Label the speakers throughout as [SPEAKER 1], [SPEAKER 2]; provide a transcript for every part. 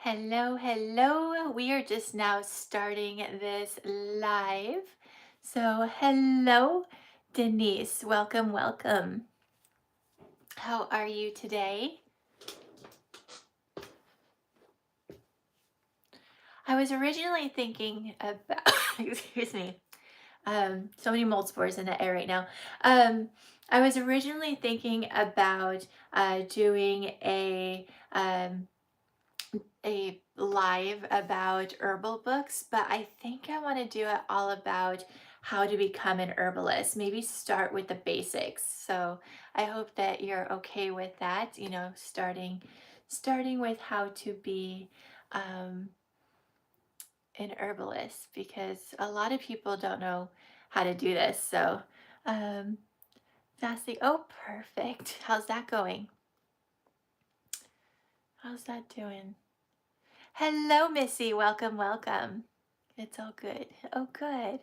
[SPEAKER 1] Hello, hello. We are just now starting this live. So, hello, Denise. Welcome, welcome. How are you today? I was originally thinking about, excuse me, so many mold spores in the air right now. I was originally thinking about doing a live about herbal books, but I think I want to do it all about how to become an herbalist. Maybe start with the basics. So I hope that you're okay with that, starting with how to be um, an herbalist because a lot of people don't know how to do this. So um, fasting. Oh, perfect. How's that going? How's that doing? Hello, Missy. Welcome, welcome. It's all good. Oh, good.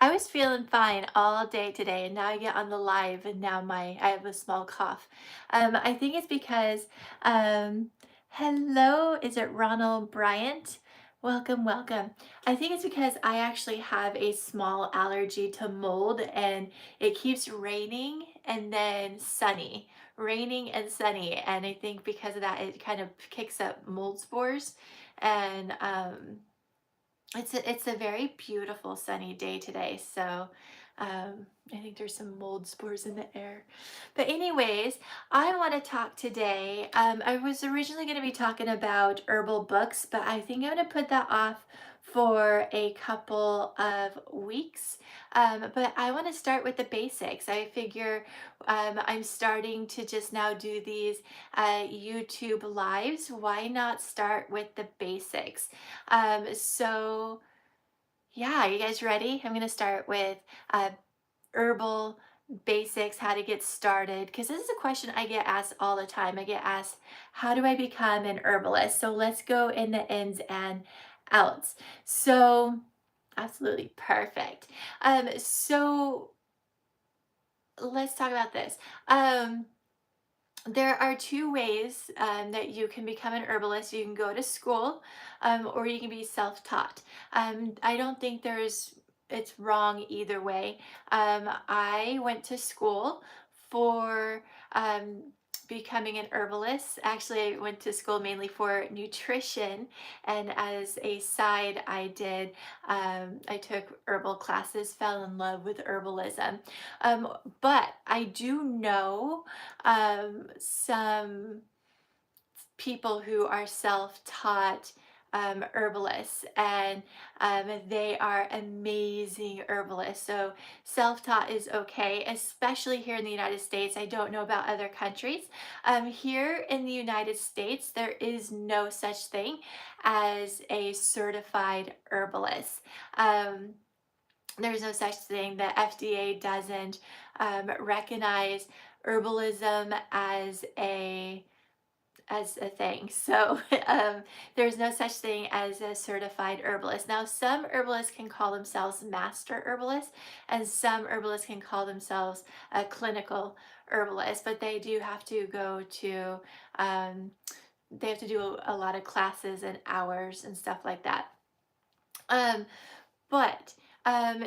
[SPEAKER 1] I was feeling fine all day today, and now I get on the live, and now I have a small cough. I think it's because, um, hello, is it Ronald Bryant? Welcome, welcome. I think it's because I actually have a small allergy to mold, and it keeps raining and then sunny, raining and sunny, and I think because of that, it kind of kicks up mold spores, and it's a very beautiful sunny day today, so I think there's some mold spores in the air. But anyways, I want to talk today. I was originally going to be talking about herbal books, but I think I'm going to put that off for a couple of weeks. But I want to start with the basics. I figure I'm starting to just now do these YouTube lives. Why not start with the basics? So yeah, you guys ready? I'm gonna start with uh, herbal basics, how to get started, because this is a question I get asked all the time. I get asked, how do I become an herbalist? So let's go in the ins and outs. So absolutely perfect. So let's talk about this. There are two ways that you can become an herbalist. You can go to school, or you can be self-taught. I don't think it's wrong either way. I went to school for becoming an herbalist. Actually, I went to school mainly for nutrition, and as a side, I took herbal classes, fell in love with herbalism. But I do know some people who are self-taught herbalists, and they are amazing herbalists. So self-taught is okay, especially here in the United States. I don't know about other countries. Here in the United States, there is no such thing as a certified herbalist. There's no such thing. The FDA doesn't recognize herbalism as a thing. So there's no such thing as a certified herbalist. Now, some herbalists can call themselves master herbalists, and some herbalists can call themselves a clinical herbalist, but they do have to go to, they have to do a lot of classes and hours and stuff like that. Um, but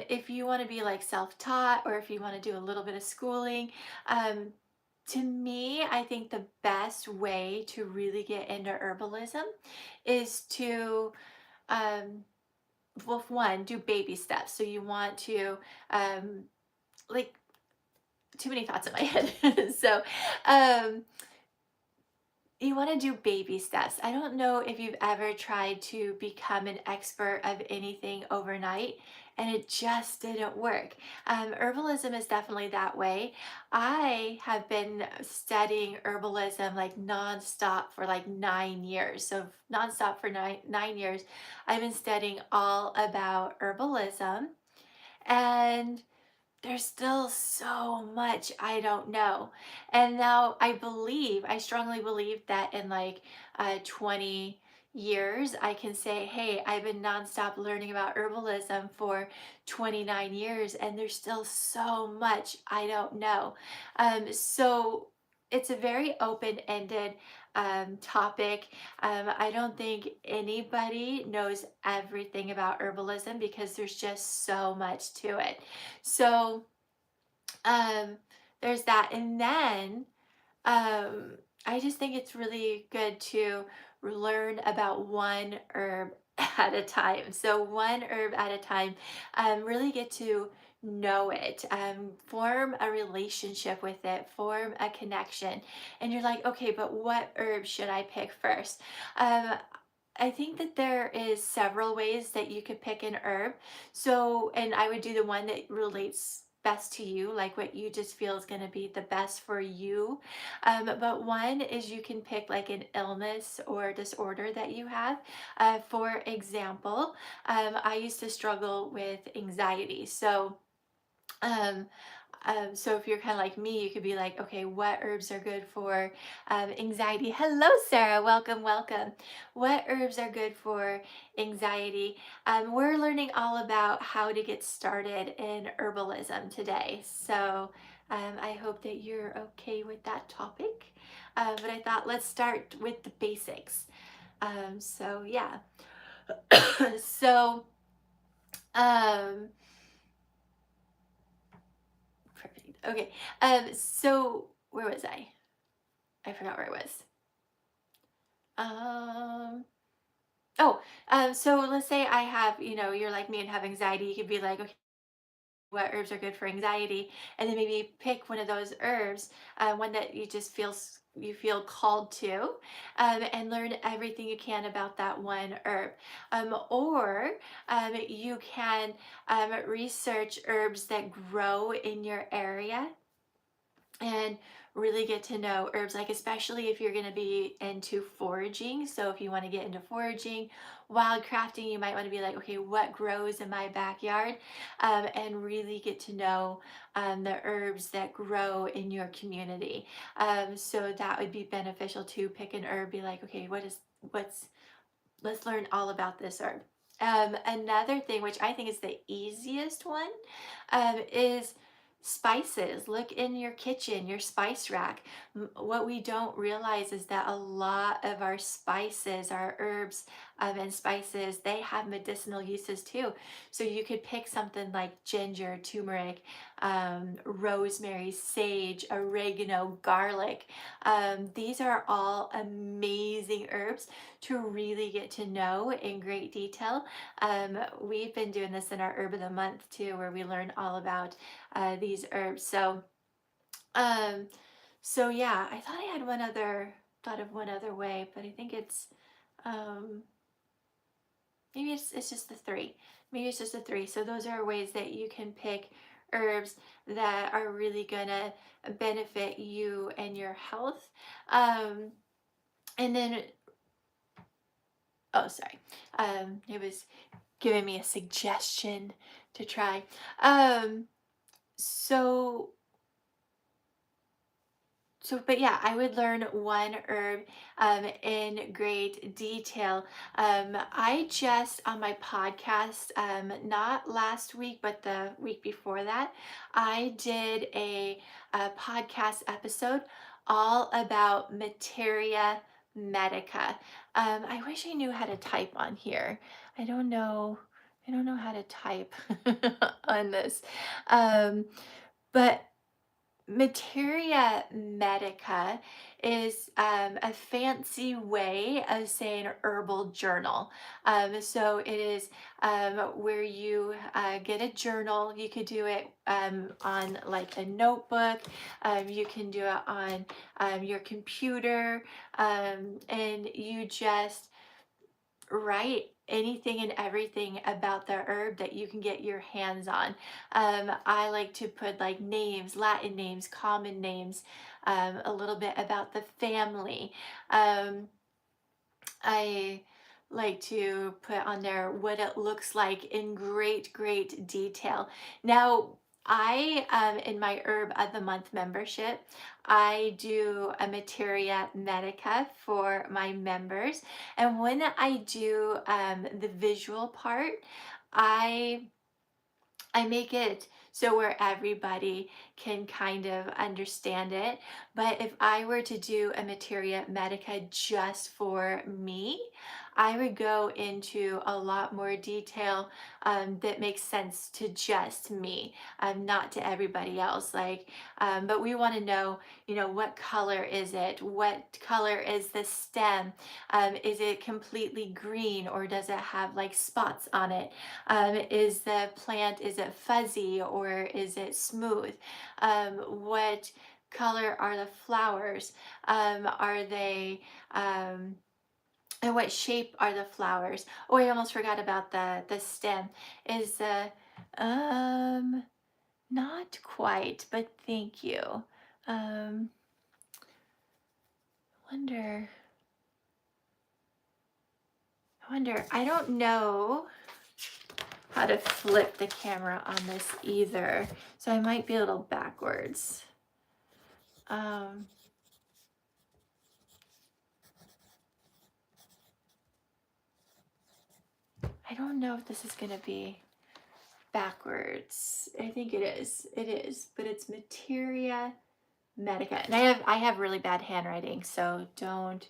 [SPEAKER 1] if you want to be like self-taught, or if you want to do a little bit of schooling, um, to me, I think the best way to really get into herbalism is to, um, well, one, do baby steps. So you want to, like, too many thoughts in my head. So, um, you want to do baby steps. I don't know if you've ever tried to become an expert of anything overnight and it just didn't work. Herbalism is definitely that way. I have been studying herbalism like nonstop for like 9 years. So, nonstop for nine years, I've been studying all about herbalism. And there's still so much I don't know. And now I strongly believe that in like 20 years, I can say, hey, I've been nonstop learning about herbalism for 29 years, and there's still so much I don't know. So it's a very open-ended topic. I don't think anybody knows everything about herbalism because there's just so much to it. So um, there's that, and then um, I just think it's really good to learn about one herb at a time. So one herb at a time, really get to know it, form a relationship with it, form a connection. And you're like, okay, but what herb should I pick first? Um, I think that there is several ways that you could pick an herb. So, and I would do the one that relates best to you, like what you just feel is going to be the best for you. But one is you can pick like an illness or disorder that you have. For example, I used to struggle with anxiety. Um, so if you're kind of like me, you could be like, okay, what herbs are good for anxiety? Hello, Sarah. Welcome, welcome. What herbs are good for anxiety? We're learning all about how to get started in herbalism today. So I hope that you're okay with that topic. But I thought let's start with the basics. So yeah. so um, perfect. Okay. So where was I? I forgot where I was. Um, oh, so let's say I have, you're like me and have anxiety. You could be like, okay, what herbs are good for anxiety? And then maybe pick one of those herbs, one that you just you feel called to, and learn everything you can about that one herb. Or you can research herbs that grow in your area and really get to know herbs, like especially if you're going to be into foraging. So if you want to get into foraging, wildcrafting, you might want to be like, okay, what grows in my backyard? And really get to know the herbs that grow in your community. So that would be beneficial to pick an herb, be like, okay, what's let's learn all about this herb. Another thing, which I think is the easiest one, is spices. Look in your kitchen, your spice rack. What we don't realize is that a lot of our spices, our herbs and spices, they have medicinal uses too. So you could pick something like ginger, turmeric, rosemary, sage, oregano, garlic. These are all amazing herbs to really get to know in great detail. We've been doing this in our Herb of the Month too, where we learn all about these herbs. Um, so yeah, I thought I had thought of one other way, but I think um, maybe it's just the three. Maybe it's just the three. So those are ways that you can pick herbs that are really gonna benefit you and your health. And then Oh, sorry. It was giving me a suggestion to try. Um, so but yeah, I would learn one herb in great detail. I just on my podcast, not last week, but the week before that, I did a podcast episode all about materia medica. I wish I knew how to type on here. I don't know. I don't know how to type on this. But Materia medica is a fancy way of saying herbal journal. So it is where you get a journal. You could do it on like a notebook. You can do it on your computer, and you just write anything and everything about the herb that you can get your hands on. I like to put like names, Latin names, common names, a little bit about the family. Um, I like to put on there what it looks like in great detail. Now, in my Herb of the Month membership, I do a Materia Medica for my members. And when I do the visual part, I I make it so where everybody can kind of understand it. But if I were to do a materia medica just for me, I would go into a lot more detail that makes sense to just me, not to everybody else. But we want to know, what color is it? What color is the stem? Is it completely green or does it have like spots on it? Is the plant, is it fuzzy or is it smooth? What color are the flowers? Are they, and what shape are the flowers? Oh, I almost forgot about the stem. Is the, not quite, but thank you. Um, wonder, I don't know how to flip the camera on this either. So I might be a little backwards. Um, I don't know if this is gonna be backwards. I think it is. It is, but it's Materia Medica. And I have really bad handwriting, so don't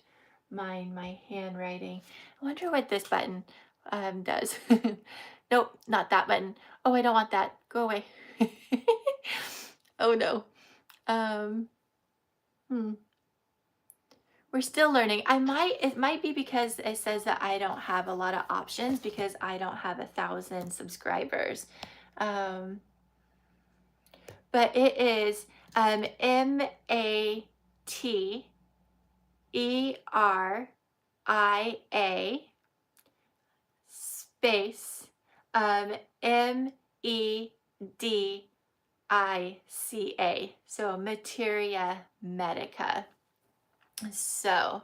[SPEAKER 1] mind my handwriting. I wonder what this button does. Nope, not that button. Oh, I don't want that. Go away. Oh no. Um, hmm. We're still learning. It might be because it says that I don't have a lot of options because I don't have 1,000 subscribers. Um, but it is Materia space Medica. So Materia Medica. So,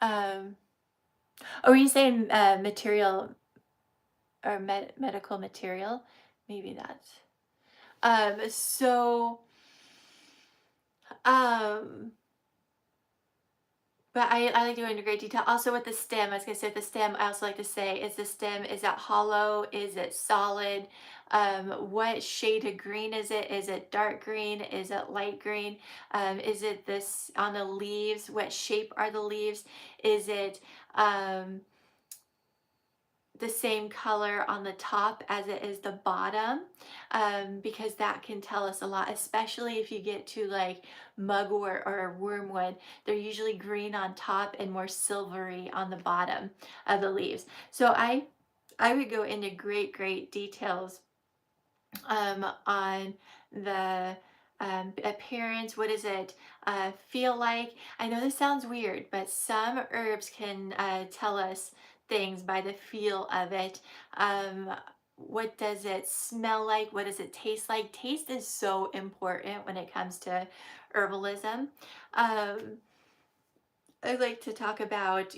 [SPEAKER 1] um, oh, were you saying material or medical material? Maybe that's. So, um, but I like to go into great detail. Also with the stem, I was gonna say with the stem, I also like to say, is the stem, is that hollow? Is it solid? What shade of green is it? Is it dark green? Is it light green? Is it this on the leaves? What shape are the leaves? Is it, the same color on the top as it is the bottom, because that can tell us a lot, especially if you get to like mugwort or wormwood. They're usually green on top and more silvery on the bottom of the leaves. So I would go into great details on the appearance. What does it feel like? I know this sounds weird, but some herbs can tell us things by the feel of it. What does it smell like? What does it taste like? Taste is so important when it comes to herbalism. Um, I like to talk about,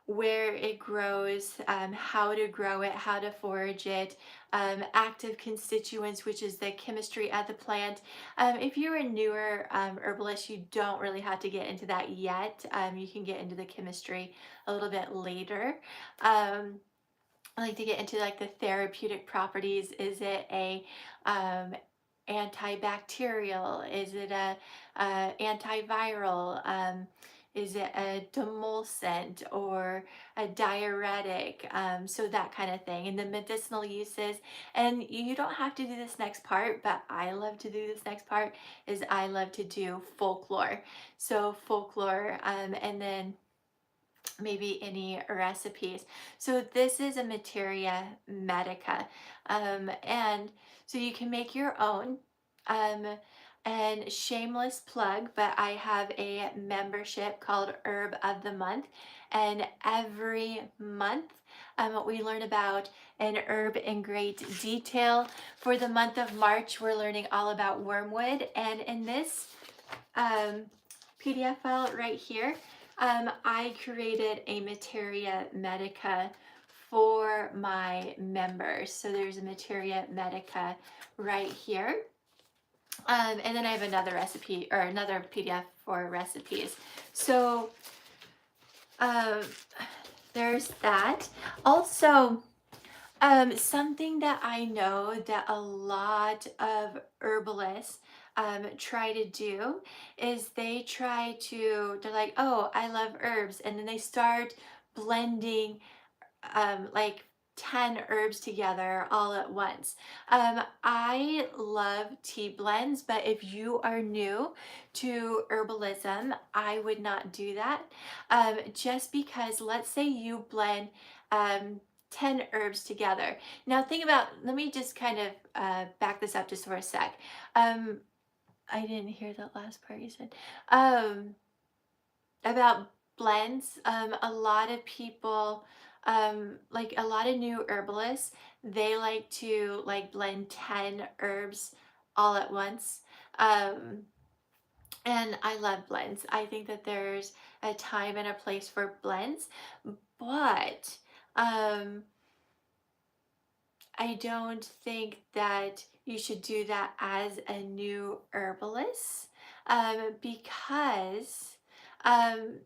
[SPEAKER 1] where it grows, how to grow it, how to forage it, active constituents, which is the chemistry of the plant. If you're a newer herbalist, you don't really have to get into that yet. You can get into the chemistry a little bit later. Um, I like to get into like the therapeutic properties. Is it a antibacterial? Is it a antiviral? Is it a demulcent or a diuretic? So that kind of thing. And the medicinal uses. And you don't have to do this next part, but I love to do this next part. Is I love to do folklore. So folklore, and then maybe any recipes. So this is a Materia Medica. And so you can make your own. Um, and shameless plug, but I have a membership called Herb of the Month. And every month, we learn about an herb in great detail. For the month of March, we're learning all about wormwood. And in this um, PDF file right here, I created a Materia Medica for my members. So there's a Materia Medica right here. And then I have another recipe or another PDF for recipes. So um, there's that. Also, Something that I know that a lot of herbalists try to do is they're like, oh, I love herbs. And then they start blending like 10 herbs together all at once. I love tea blends, but if you are new to herbalism, I would not do that. Just because, let's say you blend um, 10 herbs together. Now, think about, let me just kind of back this up just for a sec. Um, I didn't hear that last part you said. Um, about blends, a lot of people, like a lot of new herbalists, they like to like blend 10 herbs all at once. Um, and I love blends. I think that there's a time and a place for blends, but um, I don't think that you should do that as a new herbalist, because um,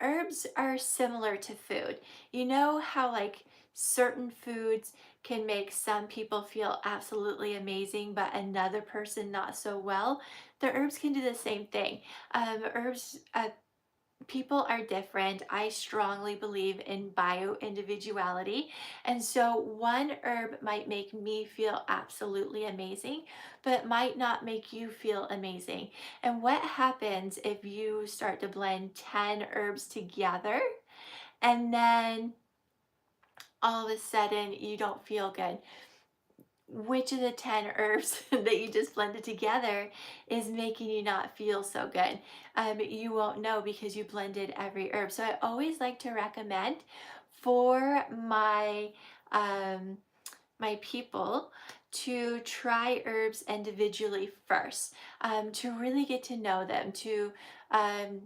[SPEAKER 1] herbs are similar to food. You know how like certain foods can make some people feel absolutely amazing, but another person not so well? The herbs can do the same thing. Herbs, people are different. I strongly believe in bio individuality. And so one herb might make me feel absolutely amazing, but might not make you feel amazing. And what happens if you start to blend 10 herbs together and then all of a sudden you don't feel good? Which of the 10 herbs that you just blended together is making you not feel so good? You won't know because you blended every herb. So I always like to recommend for um, my people to try herbs individually first, to really get to know them, to um,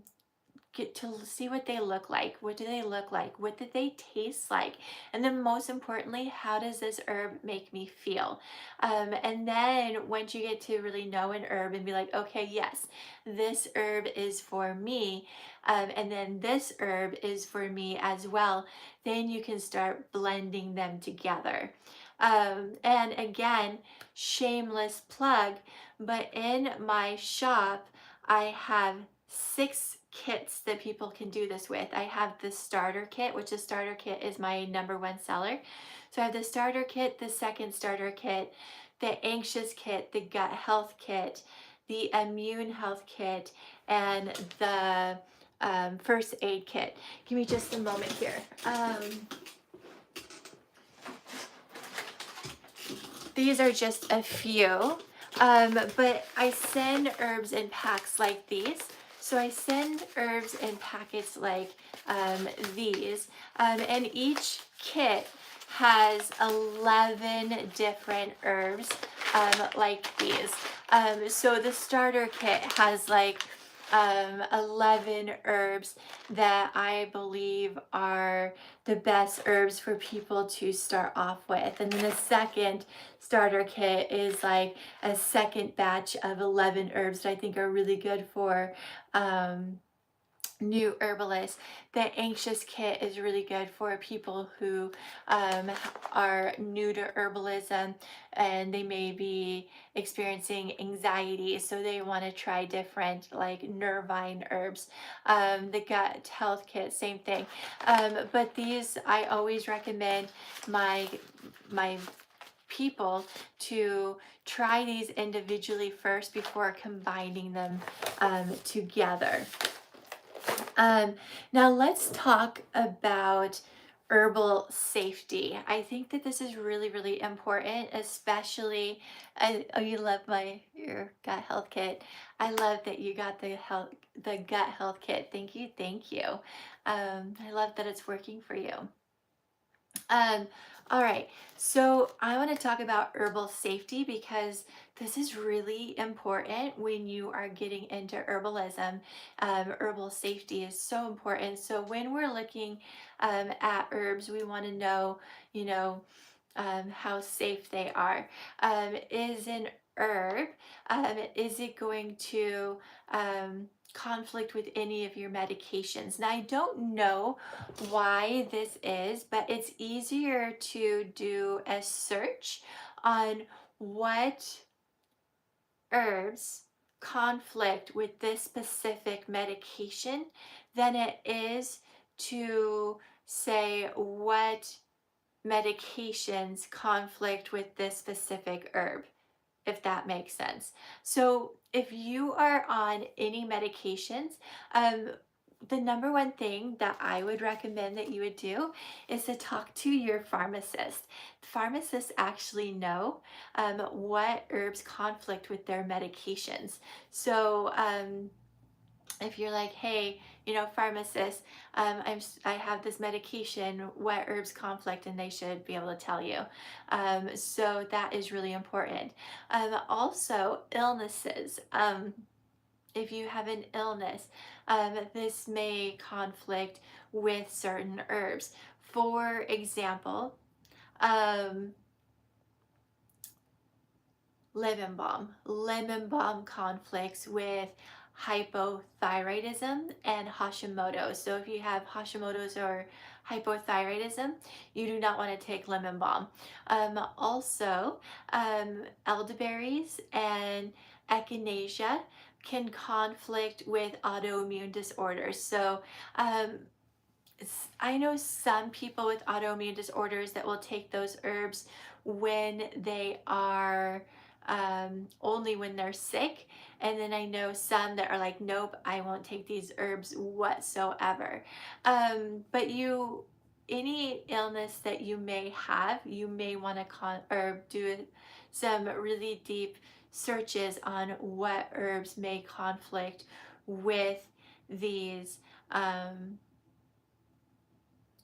[SPEAKER 1] get to see what they look like. What do they look like? What do they taste like? And then most importantly, how does this herb make me feel? And then once you get to really know an herb and be like, okay, yes, this herb is for me, and then this herb is for me as well, then you can start blending them together. And again, shameless plug, but in my shop, I have 6 kits that people can do this with. I have the starter kit, which the starter kit is my #1 seller. So I have the starter kit, the second starter kit, the anxious kit, the gut health kit, the immune health kit, and the first aid kit. Give me just a moment here. These are just a few, but I send herbs in packs like these. So I send herbs in packets like these, and each kit has 11 different herbs like these. So the starter kit has like 11 herbs that I believe are the best herbs for people to start off with. And then the second starter kit is like a second batch of 11 herbs that I think are really good for new herbalists. The anxious kit is really good for people who are new to herbalism and they may be experiencing anxiety, so they want to try different like nervine herbs. The gut health kit, same thing. But these, I always recommend my people to try these individually first before combining them together. Now let's talk about herbal safety. I think that this is really, really important, especially, oh, you love your gut health kit. I love that you got the gut health kit. Thank you, thank you. I love that it's working for you. Um, all right, so I want to talk about herbal safety because this is really important when you are getting into herbalism. Herbal safety is so important. So when we're looking at herbs, we want to know, you know, how safe they are. Is an herb, is it going to conflict with any of your medications? Now, I don't know why this is, but it's easier to do a search on what herbs conflict with this specific medication than it is to say what medications conflict with this specific herb, if that makes sense. So if you are on any medications, the number one thing that I would recommend that you would do is to talk to your pharmacist. Pharmacists actually know what herbs conflict with their medications. So if you're like, hey, pharmacist, I have this medication, what herbs conflict, and they should be able to tell you. So that is really important. Also, illnesses. If you have an illness, this may conflict with certain herbs. For example, um, lemon balm. Lemon balm conflicts with hypothyroidism and Hashimoto's. So if you have Hashimoto's or hypothyroidism, you do not want to take lemon balm. Also, elderberries and echinacea can conflict with autoimmune disorders. So I know some people with autoimmune disorders that will take those herbs when they are only when they're sick. And then I know some that are like, nope, I won't take these herbs whatsoever. But any illness that you may have, you may want to or do some really deep searches on what herbs may conflict with these.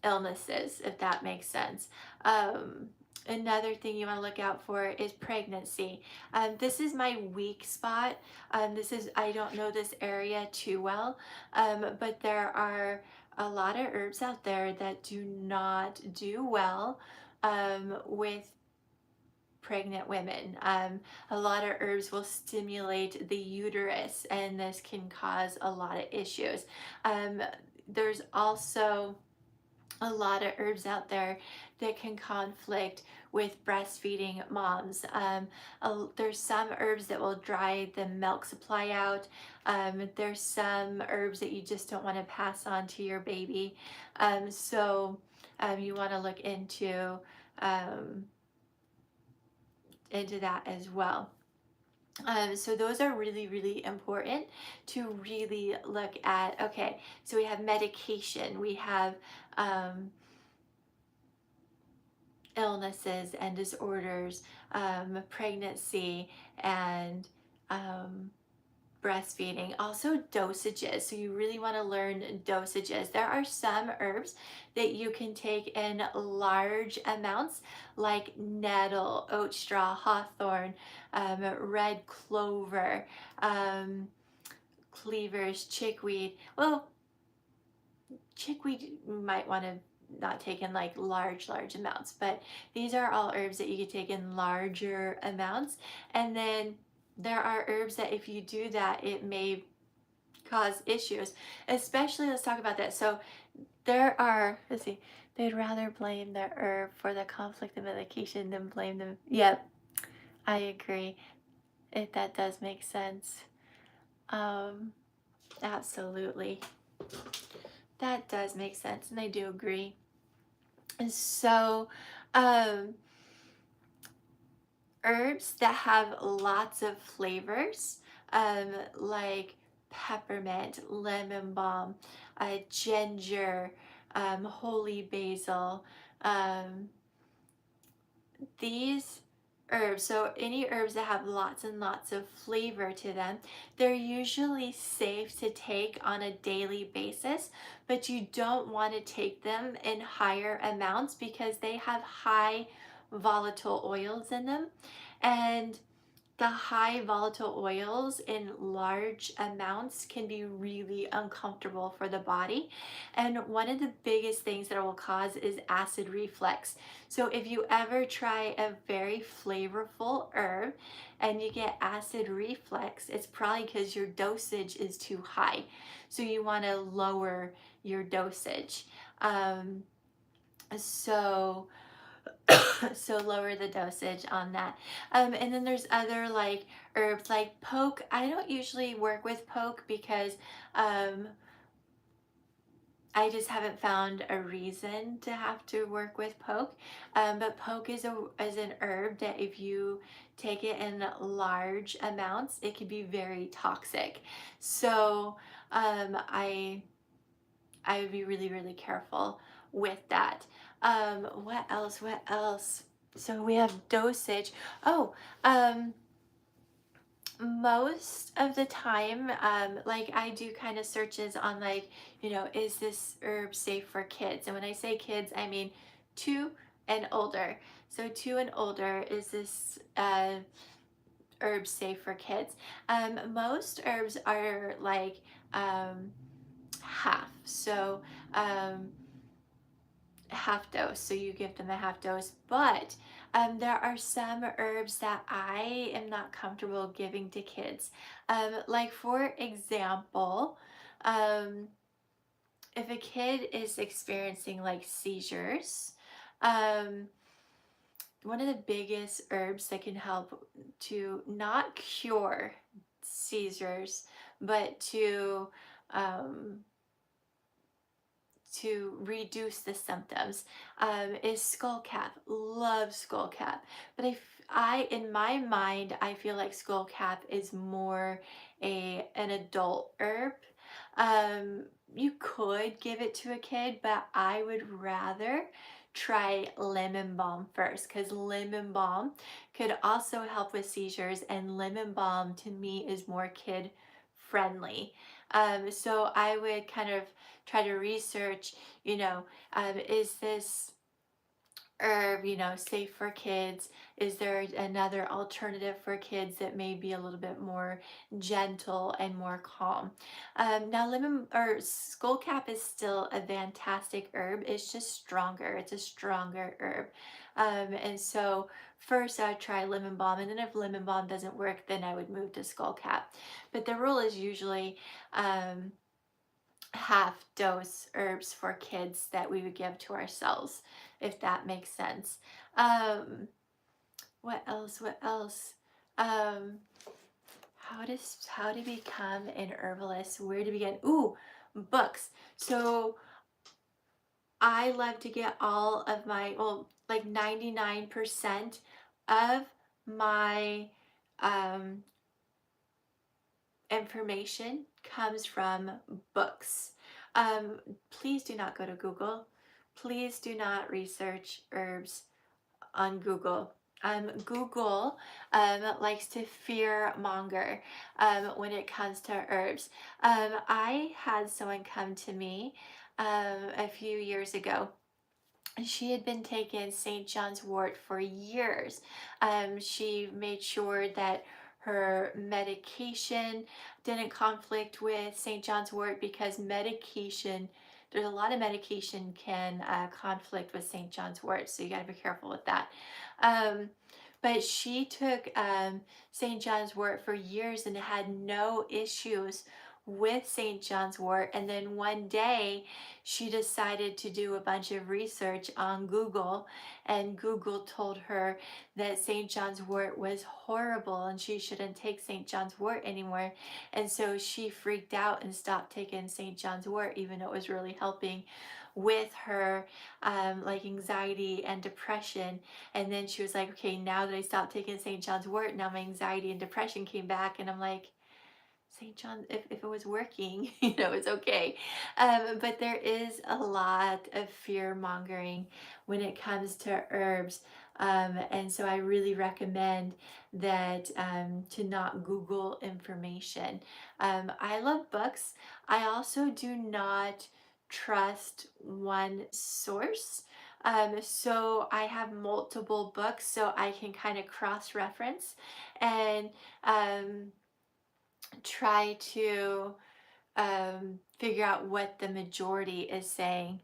[SPEAKER 1] Illnesses, if that makes sense. Another thing you want to look out for is pregnancy. This is my weak spot. I don't know this area too well, but there are a lot of herbs out there that do not do well with pregnant women. A lot of herbs will stimulate the uterus, and this can cause a lot of issues. There's also a lot of herbs out there that can conflict with breastfeeding moms. There's some herbs that will dry the milk supply out. There's some herbs that you just don't want to pass on to your baby. So you want to look um, into that as well. So those are really, really important to really look at. Okay, so we have medication, we have illnesses and disorders, pregnancy, and breastfeeding. Also dosages. So you really want to learn dosages. There are some herbs that you can take in large amounts, like nettle, oat straw, hawthorn, red clover, cleavers, chickweed. Well, chickweed you might want to not take in like large amounts, but these are all herbs that you could take in larger amounts. And then there are herbs that if you do that, it may cause issues, especially, let's talk about that. So there are, let's see, they'd rather blame the herb for the conflict of medication than blame them. Yep, I agree. That does make sense. um Absolutely, that does make sense, and I do agree. And so, um, herbs that have lots of flavors, like peppermint, lemon balm, ginger, holy basil, um, these herbs, so any herbs that have lots and lots of flavor to them, they're usually safe to take on a daily basis, but you don't want to take them in higher amounts because they have high volatile oils in them. And The high volatile oils in large amounts can be really uncomfortable for the body. And one of the biggest things that it will cause is acid reflux. So if you ever try a very flavorful herb and you get acid reflux, it's probably because your dosage is too high. So you want to lower your dosage. Um, so so lower the dosage on that. And then there's other like herbs like poke. I don't usually work with poke because um, I just haven't found a reason to have to work with poke. But poke is an herb that if you take it in large amounts, it can be very toxic. So I would be really, really careful with that. What else? What else? So we have dosage. Oh, um, most of the time, like I do kind of searches on like, is this herb safe for kids? And when I say kids, I mean two and older. So two and older, is this herb safe for kids? Most herbs are like half. So um, half dose, so you give them a half dose. But there are some herbs that I am not comfortable giving to kids. Like for example, um, if a kid is experiencing like seizures, um, one of the biggest herbs that can help to not cure seizures, but um, to reduce the symptoms is skullcap. Love skullcap, but in my mind, I feel like skullcap is more an adult herb. You could give it to a kid, but I would rather try lemon balm first because lemon balm could also help with seizures, and lemon balm to me is more kid friendly. So I would kind of try to research, is this herb, safe for kids? Is there another alternative for kids that may be a little bit more gentle and more calm? Now, lemon or skullcap is still a fantastic herb. It's just stronger. It's a stronger herb. And so first I'd try lemon balm, and then if lemon balm doesn't work, then I would move to skullcap. But the rule is usually half dose herbs for kids that we would give to ourselves, if that makes sense. Um, what else? What else? Um, how to become an herbalist? Where to begin? Ooh, books. So I love to get all of my, well, like 99% of my um, information comes from books. Please do not go to Google. Please do not research herbs on Google. Google likes to fear monger when it comes to herbs. I had someone come to me a few years ago. She had been taking St. John's wort for years. She made sure that her medication didn't conflict with St. John's wort because there's a lot of medication can conflict with St. John's wort, so you got to be careful with that. Um, but she took St. John's wort for years and had no issues with St. John's wort. And then one day, she decided to do a bunch of research on Google, and Google told her that St. John's wort was horrible and she shouldn't take St. John's wort anymore. And so she freaked out and stopped taking St. John's wort, even though it was really helping with her like anxiety and depression. And then she was like, okay, now that I stopped taking St. John's wort, now my anxiety and depression came back. And I'm like, St. John, if it was working, it's okay. But there is a lot of fear mongering when it comes to herbs. And so I really recommend that to not Google information. I love books. I also do not trust one source. So I have multiple books so I can kind of cross reference and um, try to figure out what the majority is saying.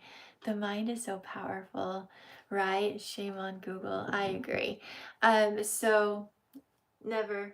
[SPEAKER 1] The mind is so powerful, right? Shame on Google. I agree. So never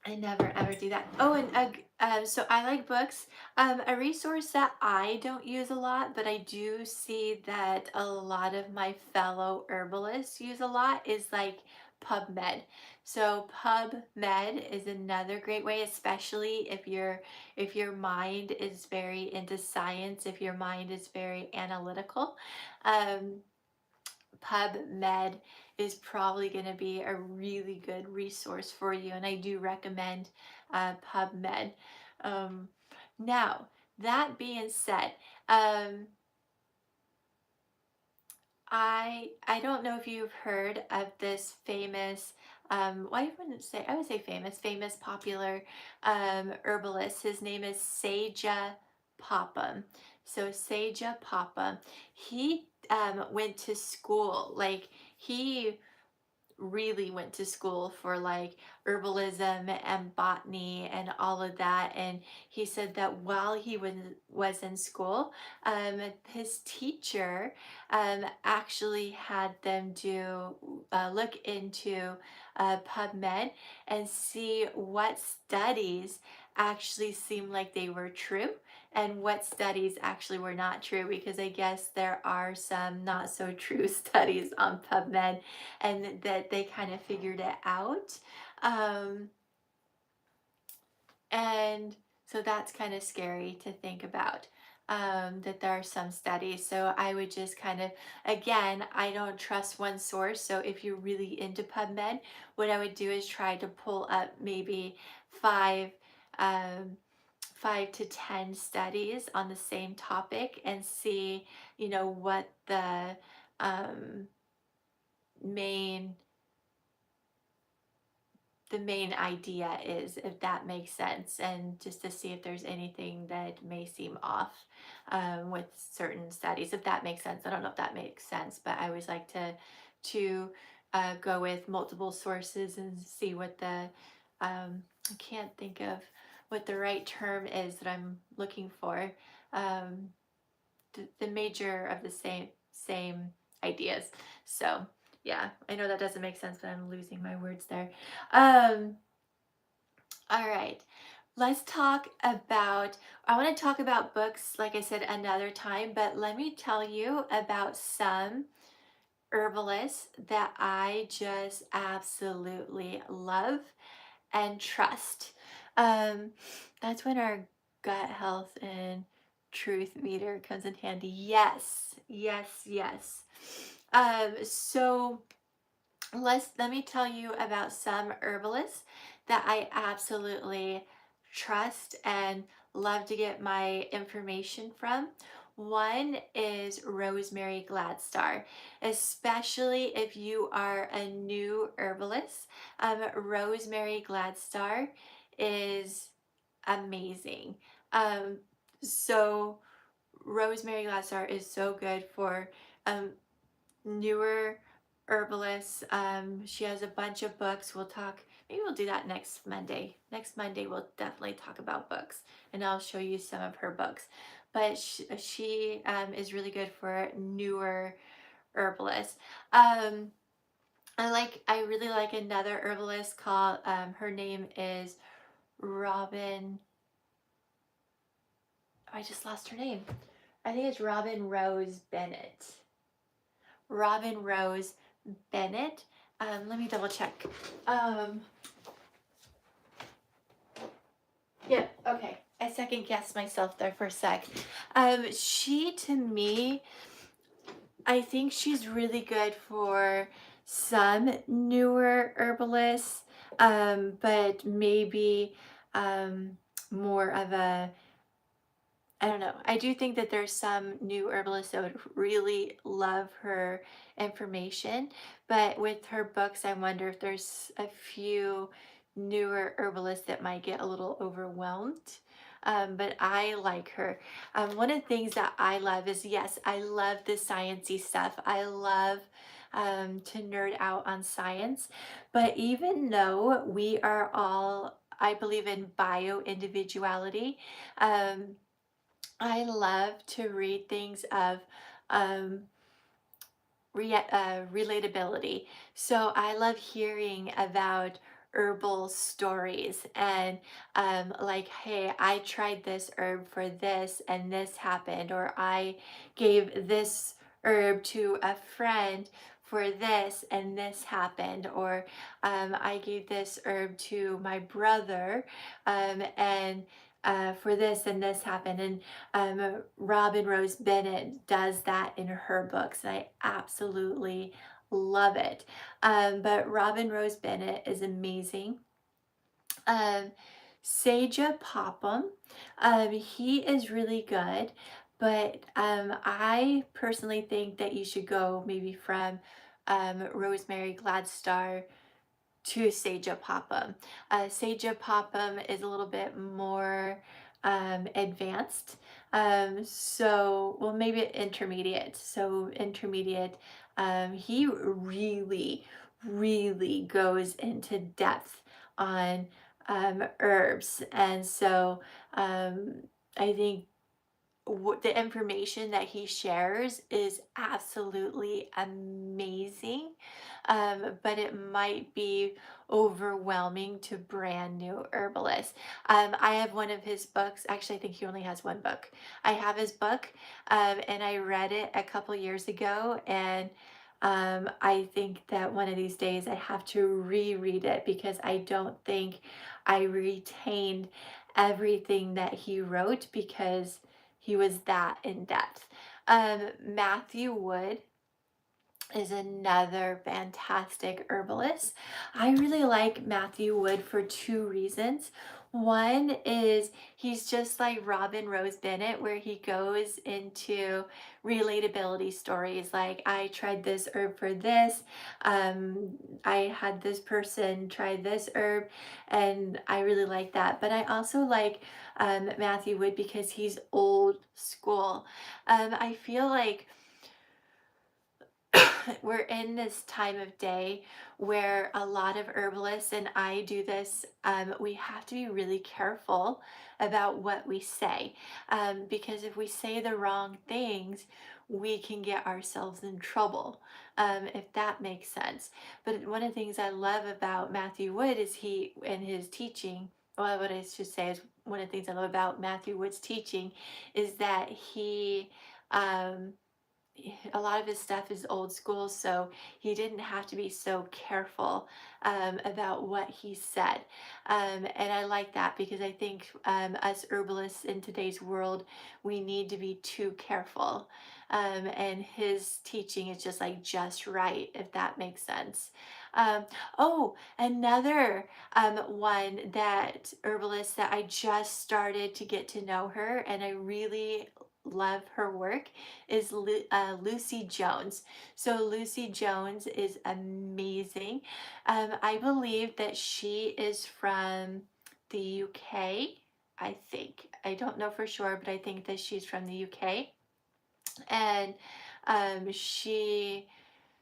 [SPEAKER 1] I never ever do that. Oh, and so I like books. A resource that I don't use a lot, but I do see that a lot of my fellow herbalists use a lot is like PubMed. So PubMed is another great way, especially if your mind is very into science, if your mind is very analytical. Um, PubMed is probably going to be a really good resource for you, and I do recommend PubMed. Um, Now, that being said, um, I don't know if you've heard of this famous well, I would say famous popular herbalist. His name is Seja Popham. So Seja Popham, he went to school, like he really went to school for like herbalism and botany and all of that. And he said that while he was in school, his teacher actually had them do look into PubMed and see what studies actually seemed like they were true and what studies actually were not true, because I guess there are some not so true studies on PubMed, and that they kind of figured it out. Um, and so that's kind of scary to think about. That there are some studies. So I would just kind of, again, I don't trust one source. So if you're really into PubMed, what I would do is try to pull up maybe five, um, 5 to 10 studies on the same topic and see, what um, main the main idea is, if that makes sense, and just to see if there's anything that may seem off with certain studies, if that makes sense. I don't know if that makes sense, but I always like to go with multiple sources and see what I can't think of what the right term is that I'm looking for. Um, the major of the same ideas. So yeah, I know that doesn't make sense, but I'm losing my words there. Um, all right. Let's talk about, I want to talk about books, like I said, another time, but let me tell you about some herbalists that I just absolutely love and trust. Um, that's when our gut health and truth meter comes in handy. Yes, yes, yes. So let me tell you about some herbalists that I absolutely trust and love to get my information from. One is Rosemary Gladstar, especially if you are a new herbalist. Rosemary Gladstar is amazing. Um, so Rosemary Gladstar is so good for um, newer herbalist. She has a bunch of books. Maybe we'll do that next Monday. Next Monday, we'll definitely talk about books and I'll show you some of her books. But she is really good for newer herbalists. Um, I really like another herbalist called, her name is Robin. I just lost her name. I think it's Robin Rose Bennett. Robin Rose Bennett. Let me double check. Um, yeah, okay. I second guessed myself there for a sec. She, to me, I think she's really good for some newer herbalists, but maybe more of a, I don't know. I do think that there's some new herbalists that would really love her information, but with her books, I wonder if there's a few newer herbalists that might get a little overwhelmed. but I like her. One of the things that I love is, yes, I love the sciencey stuff. I love to nerd out on science. But even though we are all, I believe in bio individuality, um, I love to read things of um, relatability. So I love hearing about herbal stories and like, hey, I tried this herb for this and this happened, or I gave this herb to a friend for this and this happened, or I gave this herb to my brother and for this and this happened. And Robin Rose Bennett does that in her books, and I absolutely love it. But Robin Rose Bennett is amazing. Um, Saja Popham, he is really good, but I personally think that you should go maybe from Rosemary Gladstar to Saja Popham. Saja Popham is a little bit more advanced. Well, maybe intermediate. So intermediate, he really, really goes into depth on herbs. And so I think the information that he shares is absolutely amazing, but it might be overwhelming to brand new herbalists. I have one of his books. Actually, I think he only has one book. I have his book, and I read it a couple years ago, and I think that one of these days I have to reread it because I don't think I retained everything that he wrote because he was that in depth. Matthew Wood is another fantastic herbalist. I really like Matthew Wood for two reasons. One is he's just like Robin Rose Bennett, where he goes into relatability stories like, I tried this herb for this, I had this person try this herb, and I really like that. But I also like Matthew Wood because he's old school. I feel like we're in this time of day where a lot of herbalists, and I do this, we have to be really careful about what we say, because if we say the wrong things, we can get ourselves in trouble, if that makes sense. But one of the things I love about Matthew Wood is he and his teaching. Well, what I should say is one of the things I love about Matthew Wood's teaching is that a lot of his stuff is old school, so he didn't have to be so careful about what he said. And I like that because I think us herbalists in today's world, we need to be too careful. And his teaching is just like just right, if that makes sense. Um, oh, another one that herbalist that I just started to get to know her, and I really love her work is Lucy Jones. So Lucy Jones is amazing. I believe that she is from the UK. I think. I don't know for sure, but I think that she's from the UK. And she,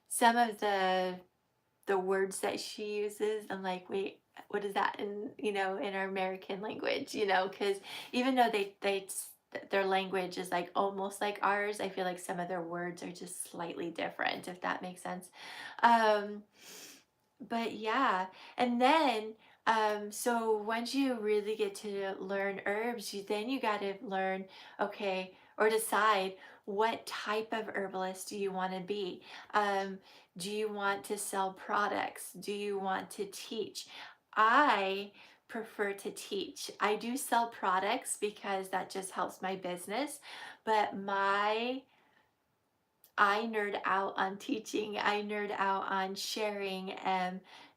[SPEAKER 1] some of the words that she uses, I'm like, wait, what is that in, in our American language, because even though their language is like almost like ours, I feel like some of their words are just slightly different, if that makes sense. Um, but yeah, and then so once you really get to learn herbs, you got to learn, okay, or decide what type of herbalist do you want to be. um, do you want to sell products? Do you want to teach? I prefer to teach. I do sell products because that just helps my business, but I nerd out on teaching. I nerd out on sharing.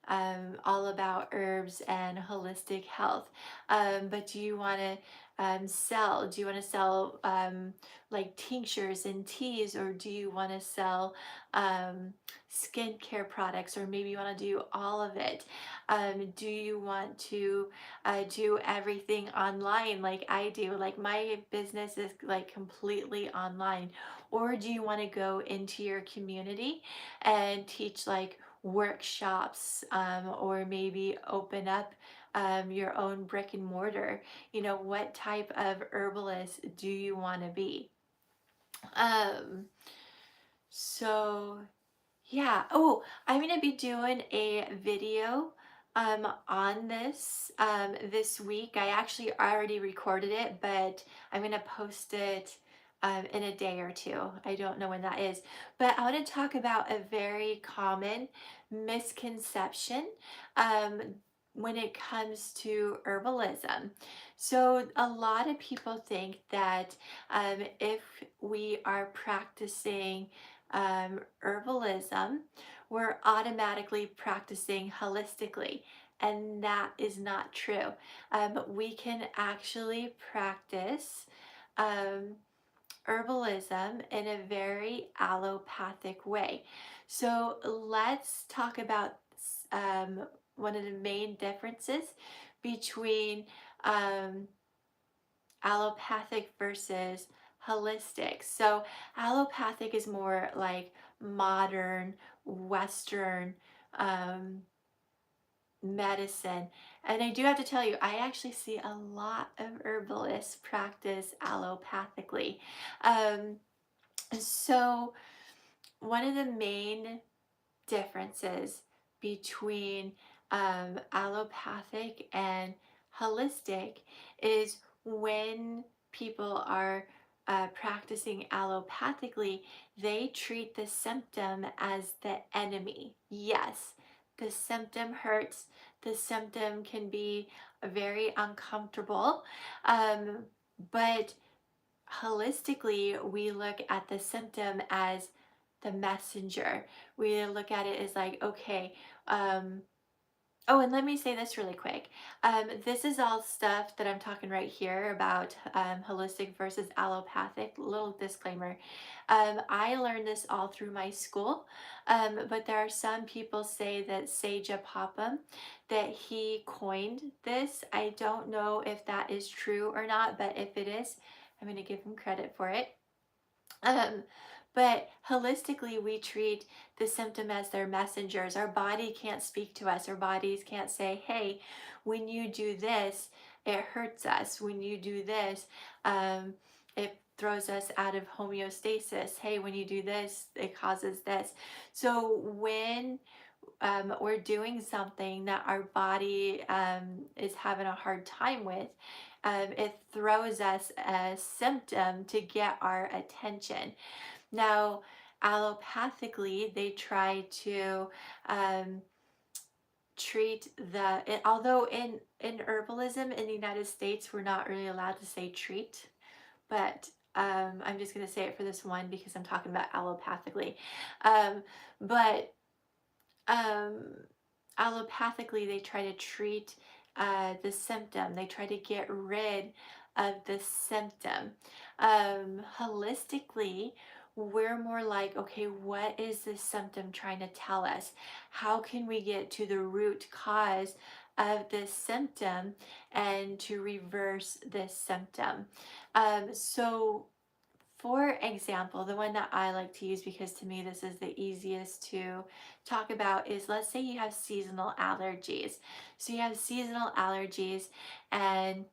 [SPEAKER 1] all about herbs and holistic health. But do you want to sell? Do you want to sell like tinctures and teas, or do you want to sell skincare products, or maybe you want to do all of it? Do you want to do everything online like I do? Like my business is like completely online. Or do you want to go into your community and teach like workshops, or maybe open up your own brick and mortar? You know, what type of herbalist do you want to be? Um, so yeah. Oh, I'm gonna be doing a video on this this week. I actually already recorded it, but I'm gonna post it in a day or two. I don't know when that is, but I want to talk about a very common misconception um, when it comes to herbalism. So a lot of people think that if we are practicing herbalism, we're automatically practicing holistically. And that is not true. We can actually practice um, herbalism in a very allopathic way. So let's talk about one of the main differences between um, allopathic versus holistic. So allopathic is more like modern Western um, medicine. And I do have to tell you, I actually see a lot of herbalists practice allopathically. Um, so one of the main differences between allopathic and holistic is when people are practicing allopathically, they treat the symptom as the enemy. Yes, the symptom hurts, the symptom can be very uncomfortable, but holistically, we look at the symptom as the messenger. We look at it as like, okay, oh, and let me say this really quick. This is all stuff that I'm talking right here about holistic versus allopathic. Little disclaimer. I learned this all through my school, but there are some people say that Sage Popham, that he coined this. I don't know if that is true or not, but if it is, I'm going to give him credit for it. Um, but holistically, we treat the symptom as their messengers. Our body can't speak to us. Our bodies can't say, hey, when you do this, it hurts us. When you do this, it throws us out of homeostasis. Hey, when you do this, it causes this. So when we're doing something that our body is having a hard time with, it throws us a symptom to get our attention. Now, allopathically, they try to um, treat although in herbalism in the United States, we're not really allowed to say treat, but I'm just going to say it for this one because I'm talking about allopathically. But um, allopathically, they try to treat the symptom. They try to get rid of the symptom. Holistically, we're more like, okay, what is this symptom trying to tell us? How can we get to the root cause of this symptom and to reverse this symptom? So for example, the one that I like to use because to me this is the easiest to talk about is, let's say you have seasonal allergies. So you have seasonal allergies and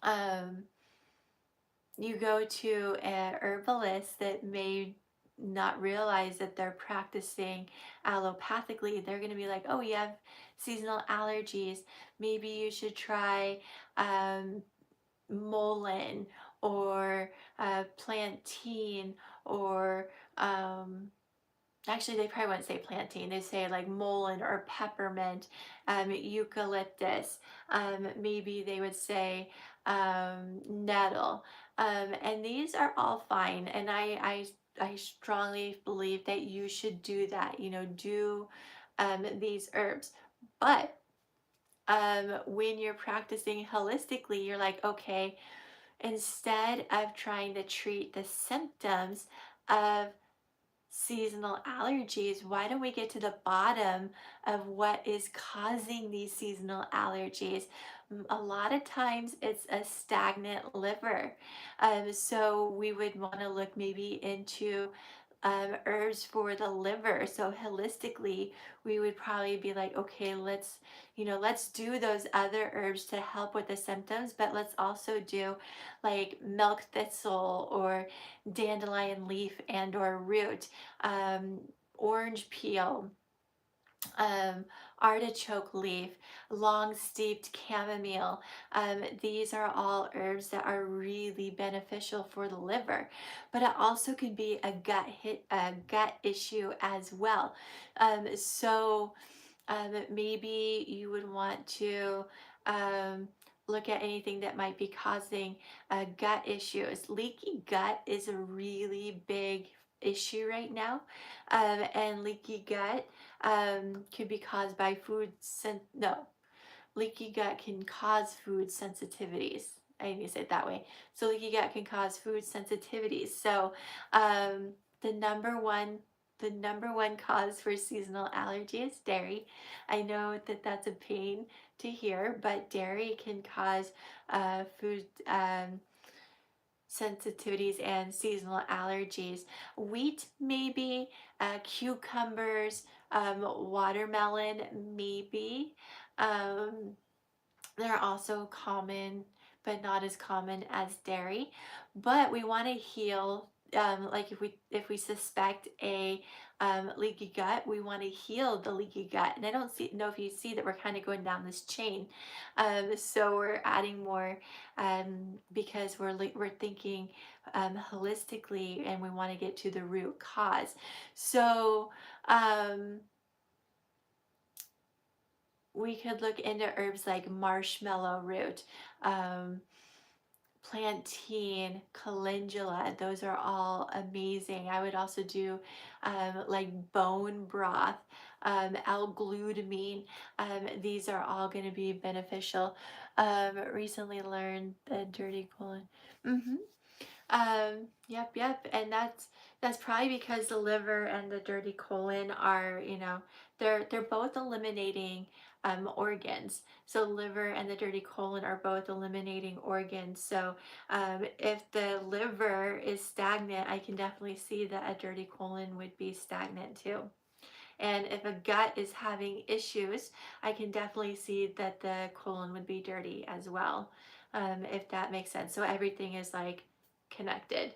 [SPEAKER 1] um, you go to a herbalist that may not realize that they're practicing allopathically. They're going to be like, oh, you have seasonal allergies. Maybe you should try mullein or plantain or actually they probably wouldn't say plantain, they say like mullein or peppermint, eucalyptus, maybe they would say nettle, and these are all fine, and I strongly believe that you should do that, you know, do these herbs. But when you're practicing holistically, you're like, okay, instead of trying to treat the symptoms of seasonal allergies, why don't we get to the bottom of what is causing these seasonal allergies? A lot of times it's a stagnant liver. So we would want to look maybe into herbs for the liver. So holistically, we would probably be like, okay, let's do those other herbs to help with the symptoms, but let's also do like milk thistle or dandelion leaf and or root, um, orange peel, um, artichoke leaf, long steeped chamomile. These are all herbs that are really beneficial for the liver, but it also can be a gut issue as well. So maybe you would want to um, look at anything that might be causing gut issues. Leaky gut is a really big issue right now, and leaky gut could be caused by no, leaky gut can cause food sensitivities. I need to say it that way. So leaky gut can cause food sensitivities. So um, the number one the number one cause for seasonal allergy is dairy. I know that that's a pain to hear, but dairy can cause food sensitivities and seasonal allergies. Wheat, maybe, cucumbers, watermelon, maybe. Um, they're also common, but not as common as dairy. But we want to heal. Like if we suspect a leaky gut, we want to heal the leaky gut. And I don't know if you see that we're kind of going down this chain. So we're adding more because we're thinking holistically, and we want to get to the root cause. So um, we could look into herbs like marshmallow root, um, plantain, calendula. Those are all amazing. I would also do like bone broth, L-glutamine. These are all going to be beneficial. Recently learned the dirty colon. Mm-hmm. Yep, and that's probably because the liver and the dirty colon are, they're both eliminating organs. So liver and the dirty colon are both eliminating organs. So if the liver is stagnant, I can definitely see that a dirty colon would be stagnant too. And if a gut is having issues, I can definitely see that the colon would be dirty as well, if that makes sense. So everything is like connected.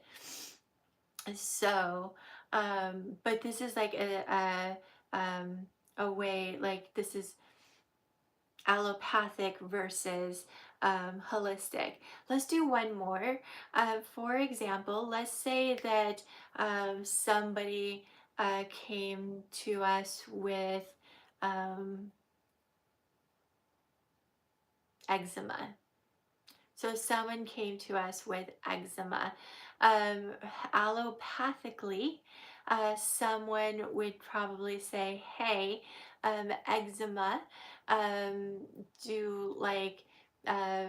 [SPEAKER 1] So, but this is like a way, like this is allopathic versus holistic. Let's do one more. For example, let's say that somebody came to us with um, eczema. So someone came to us with eczema. Um, Allopathically, someone would probably say, hey, eczema, um, do like uh,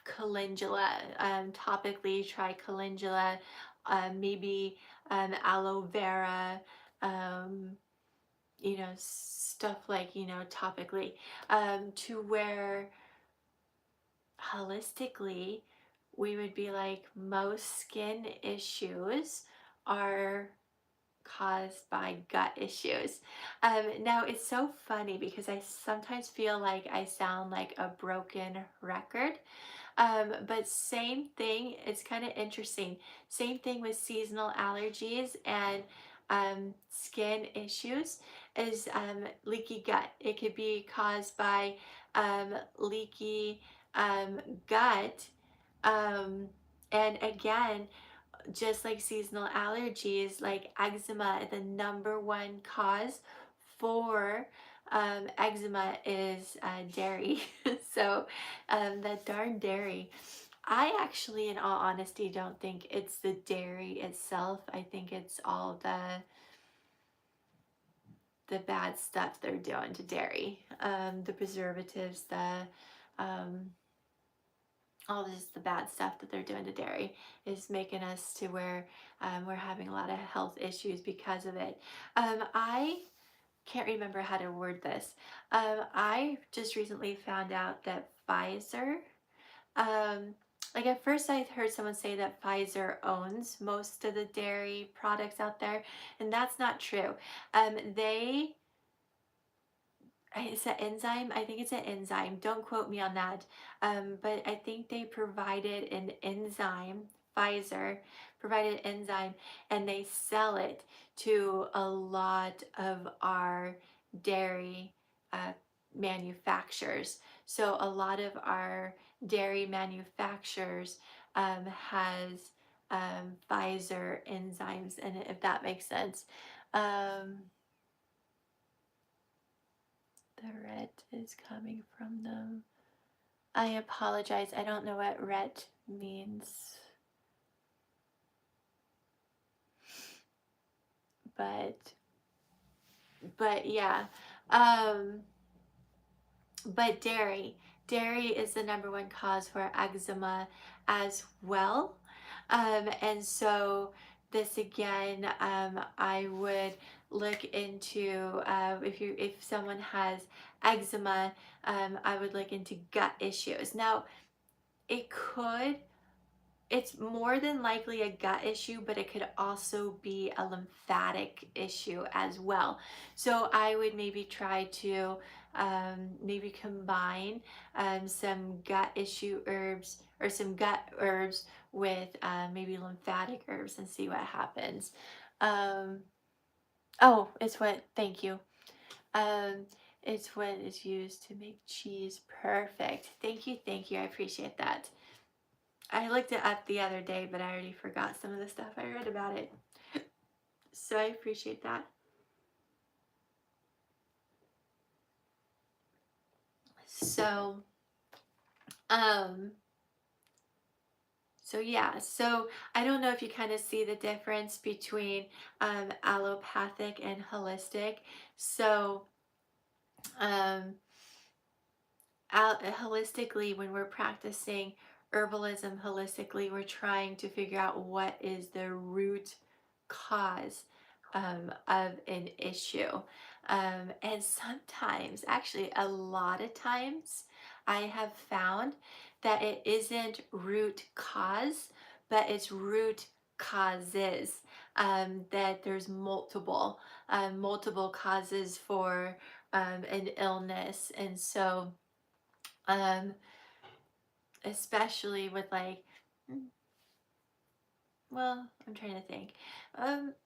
[SPEAKER 1] calendula. Topically, try calendula, maybe aloe vera, um, stuff like, topically, to where holistically, we would be like most skin issues are caused by gut issues. Now, it's so funny because I sometimes feel like I sound like a broken record. But same thing, it's kind of interesting. Same thing with seasonal allergies and skin issues is leaky gut. It could be caused by leaky um, gut. Um, and again, just like seasonal allergies, like eczema, the number one cause for eczema is dairy. So that darn dairy. I actually, in all honesty, don't think it's the dairy itself. I think it's all the bad stuff they're doing to dairy, the preservatives, um, all this the bad stuff that they're doing to dairy is making us to where we're having a lot of health issues because of it. I can't remember how to word this. I just recently found out that Pfizer, um, like at first I heard someone say that Pfizer owns most of the dairy products out there, and that's not true. They It's an enzyme. I think it's an enzyme. Don't quote me on that. But I think they provided an enzyme, Pfizer provided an enzyme, and they sell it to a lot of our dairy uh, manufacturers. So a lot of our dairy manufacturers has Pfizer enzymes in it, if that makes sense. Um, The red is coming from them. I apologize. I don't know what red means, but yeah. Um, but dairy is the number one cause for eczema as well. And so this again, I would look into if someone has eczema, I would look into gut issues. Now, it could it's more than likely a gut issue, but it could also be a lymphatic issue as well. So I would maybe try to maybe combine some gut issue herbs or some gut herbs with maybe lymphatic herbs and see what happens. Um, oh, thank you. Um, it's what is used to make cheese. Perfect. Thank you. I appreciate that. I looked it up the other day, but I already forgot some of the stuff I read about it. So I appreciate that. So, um, so yeah, so I don't know if you kind of see the difference between allopathic and holistic. So, um, holistically, when we're practicing herbalism holistically, we're trying to figure out what is the root cause of an issue. And sometimes, actually, a lot of times, I have found that it isn't root cause, but it's root causes. That there's multiple causes for an illness. And so, um, especially with like, mm, well, I'm trying to think.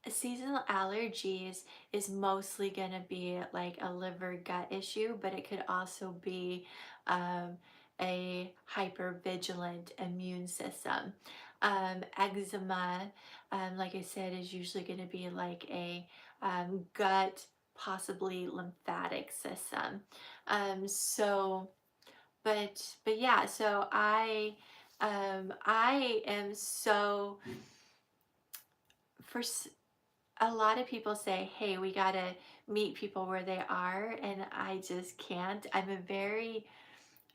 [SPEAKER 1] Seasonal allergies is mostly going to be like a liver gut issue, but it could also be um, a hypervigilant immune system. Eczema, like I said, is usually going to be like a gut, possibly lymphatic system. So but yeah, so I am so for a lot of people say, hey, we got to meet people where they are, and I just can't. I'm a very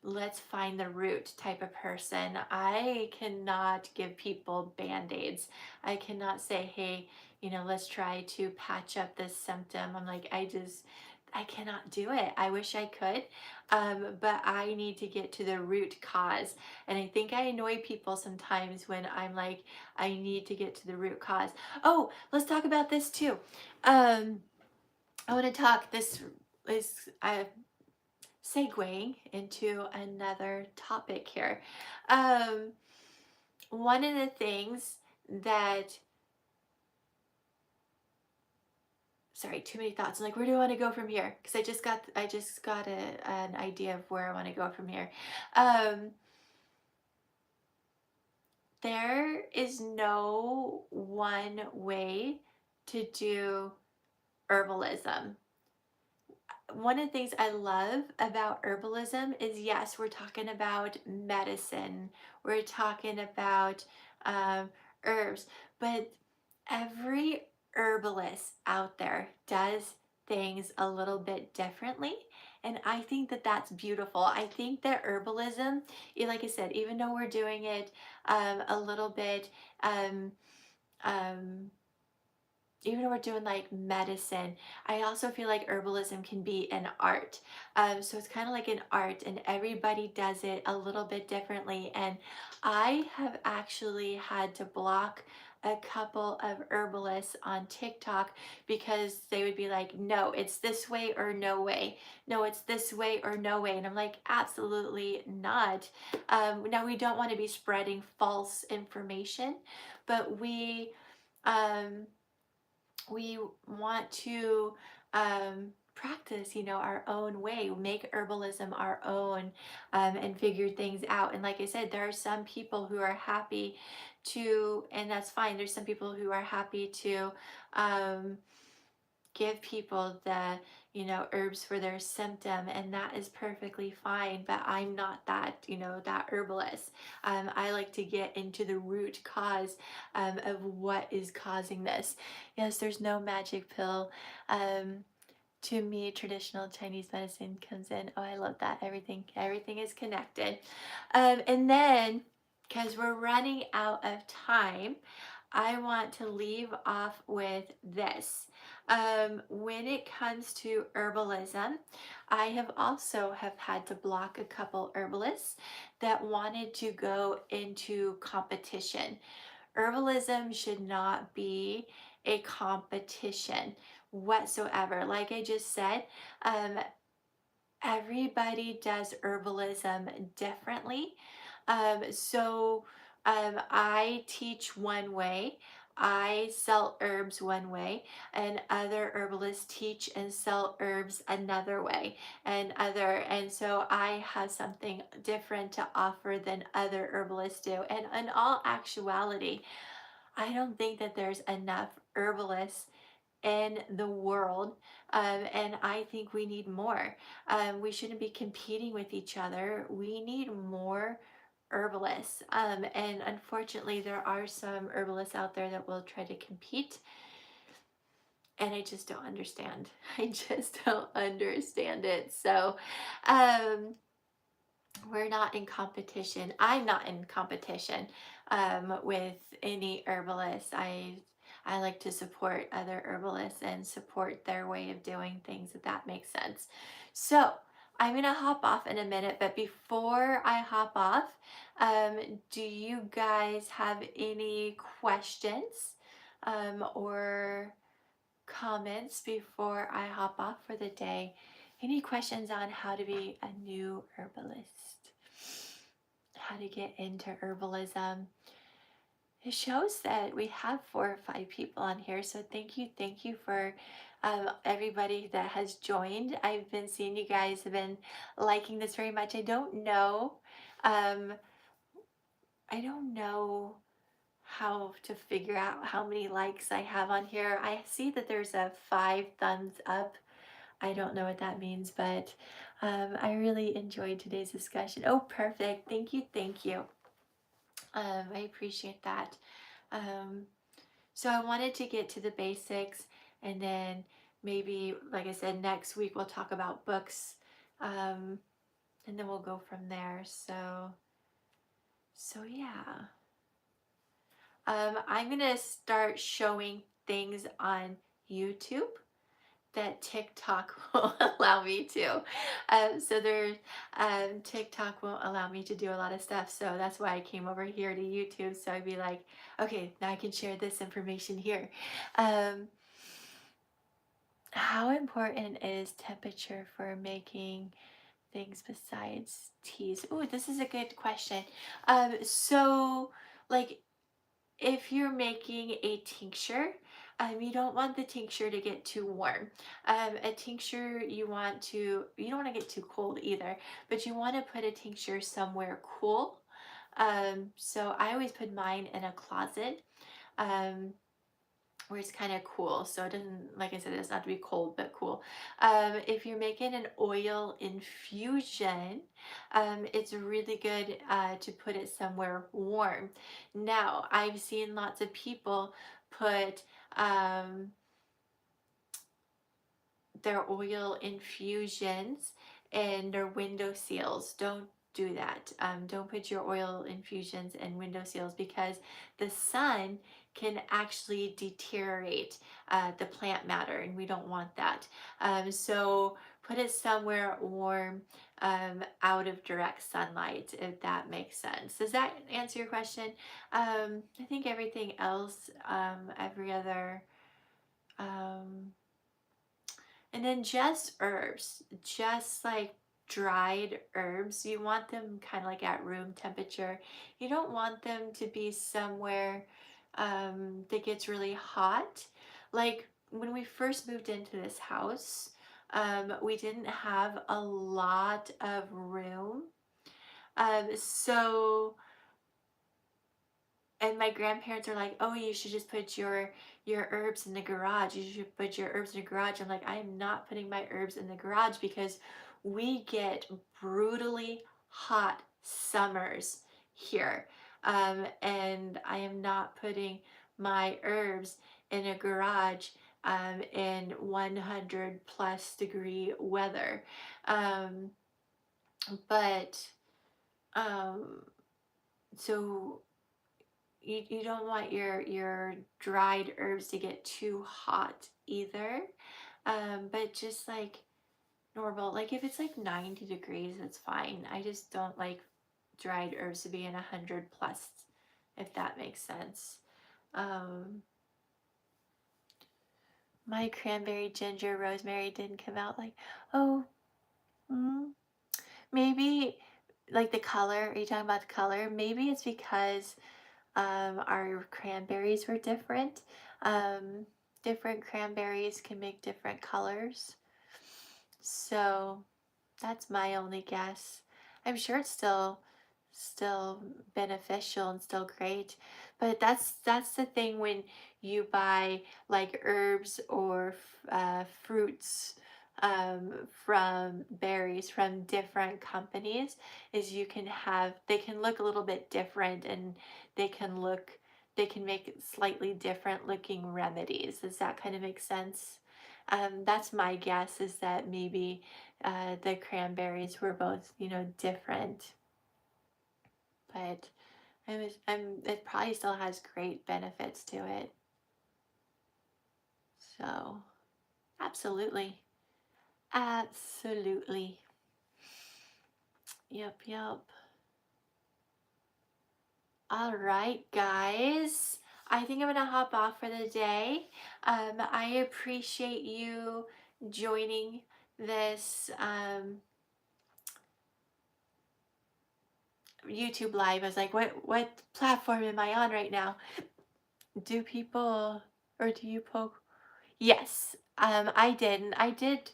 [SPEAKER 1] let's find the root type of person. I cannot give people band-aids. I cannot say, hey, let's try to patch up this symptom. I'm like, I cannot do it. I wish I could, but I need to get to the root cause. And I think I annoy people sometimes when I'm like, I need to get to the root cause. Oh, let's talk about this too. I want to talk, this is, segueing into another topic here. Um, One of the things that, sorry, too many thoughts. I'm like, where do I want to go from here? Because I just got an idea of where I want to go from here. Um, there is no one way to do herbalism. One of the things I love about herbalism is, yes, we're talking about medicine, we're talking about herbs, but every herbalist out there does things a little bit differently. And I think that that's beautiful. I think that herbalism, like I said, even though we're doing it a little bit, um, um, even though we're doing like medicine, I also feel like herbalism can be an art. So it's kind of like an art, and everybody does it a little bit differently. And I have actually had to block a couple of herbalists on TikTok because they would be like, no, it's this way or no way. No, it's this way or no way. And I'm like, absolutely not. Now, we don't want to be spreading false information, but um, we want to practice, our own way, make herbalism our own, and figure things out. And like I said, there are some people who are happy to, and that's fine. There's some people who are happy to um, give people the herbs for their symptom, and that is perfectly fine, but I'm not that that herbalist. I like to get into the root cause of what is causing this. Yes, there's no magic pill. To me, traditional Chinese medicine comes in. Oh, I love that. Everything is connected. And then, because we're running out of time, I want to leave off with this. When it comes to herbalism, I have had to block a couple herbalists that wanted to go into competition. Herbalism should not be a competition whatsoever. Like I just said, um, everybody does herbalism differently. I teach one way. I sell herbs one way, and other herbalists teach and sell herbs another way, and so I have something different to offer than other herbalists do. And in all actuality, I don't think that there's enough herbalists in the world, and I think we need more. We shouldn't be competing with each other. We need more herbalists, and unfortunately, there are some herbalists out there that will try to compete, and I just don't understand. I just don't understand it. So, um, we're not in competition. I'm not in competition with any herbalist. I like to support other herbalists and support their way of doing things, if that makes sense. So I'm gonna hop off in a minute, but before I hop off, do you guys have any questions or comments before I hop off for the day? Any questions on how to be a new herbalist? How to get into herbalism? It shows that we have 4 or 5 people on here, so thank you for everybody that has joined. I've been seeing you guys have been liking this very much. Um, I don't know how to figure out how many likes I have on here. I see that there's a 5 thumbs up. I don't know what that means, but I really enjoyed today's discussion. Oh, perfect. Thank you. Thank you. I appreciate that. Um, so I wanted to get to the basics, and then maybe, like I said, next week we'll talk about books, um, and then we'll go from there. So yeah. I'm gonna start showing things on YouTube that TikTok won't allow me to. TikTok won't allow me to do a lot of stuff. So that's why I came over here to YouTube. So I'd be like, okay, now I can share this information here. Um, how important is temperature for making things besides teas? Oh, this is a good question. So like if you're making a tincture, you don't want the tincture to get too warm. A tincture you don't want to get too cold either, but you want to put a tincture somewhere cool. So I always put mine in a closet. Um, where it's kind of cool, so it doesn't, like I said, it doesn't have to be cold but cool. If you're making an oil infusion, it's really good to put it somewhere warm. Now I've seen lots of people put their oil infusions in their window seals. Don't do that. Don't put your oil infusions in window seals because the sun can actually deteriorate the plant matter, and we don't want that. So put it somewhere warm, out of direct sunlight, if that makes sense. Does that answer your question? I think everything else, every other, um, and then just herbs, just like dried herbs, you want them kind of like at room temperature. You don't want them to be somewhere that gets really hot. Like when we first moved into this house, we didn't have a lot of room. So and my grandparents are like, "Oh, you should just put your herbs in the garage. You should put your herbs in the garage." I'm like, "I am not putting my herbs in the garage because we get brutally hot summers here, and I am not putting my herbs in a garage in 100 plus degree weather." Um, but um, so you don't want your dried herbs to get too hot either. But just like normal, like if it's like 90 degrees, that's fine. I just don't like dried herbs to be in 100 plus, if that makes sense. Um, my cranberry, ginger, rosemary didn't come out like, oh, mm, maybe like the color. Are you talking about the color? Maybe it's because our cranberries were different. Different cranberries can make different colors. So that's my only guess. I'm sure it's still beneficial and still great. But that's the thing when you buy like herbs or fruits from berries from different companies is you can have they can look a little bit different and they can look they can make slightly different looking remedies. Does that kind of make sense? That's my guess is that maybe the cranberries were both, different, but it probably still has great benefits to it. So, absolutely. Absolutely. Yep, yep. All right, guys. I think I'm going to hop off for the day. I appreciate you joining this YouTube live. I was like, what platform am I on right now? Do people or do you poke? Yes, I did. And I did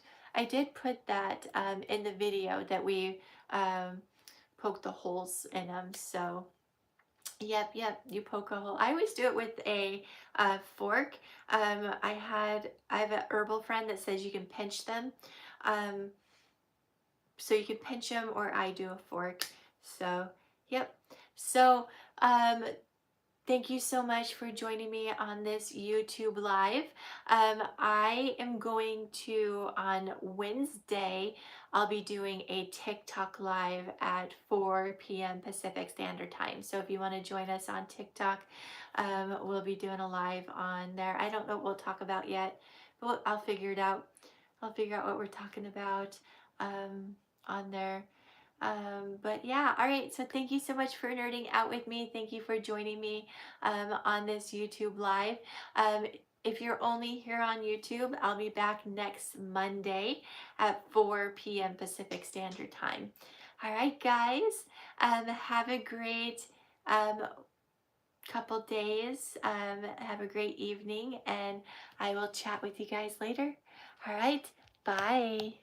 [SPEAKER 1] put that in the video that we poked the holes in them. So yep, you poke a hole. I always do it with a fork. I have an herbal friend that says you can pinch them. Um, so you can pinch them or I do a fork. So yep. So um, thank you so much for joining me on this YouTube live. I am going to, on Wednesday, I'll be doing a TikTok live at 4 p.m. Pacific Standard Time. So if you want to join us on TikTok, we'll be doing a live on there. I don't know what we'll talk about yet, but I'll figure it out. I'll figure out what we're talking about on there. But yeah, all right. So thank you so much for nerding out with me. Thank you for joining me on this YouTube live. If you're only here on YouTube, I'll be back next Monday at 4 p.m. Pacific Standard Time. All right, guys. Have a great um, couple days. Have a great evening, and I will chat with you guys later. All right. Bye.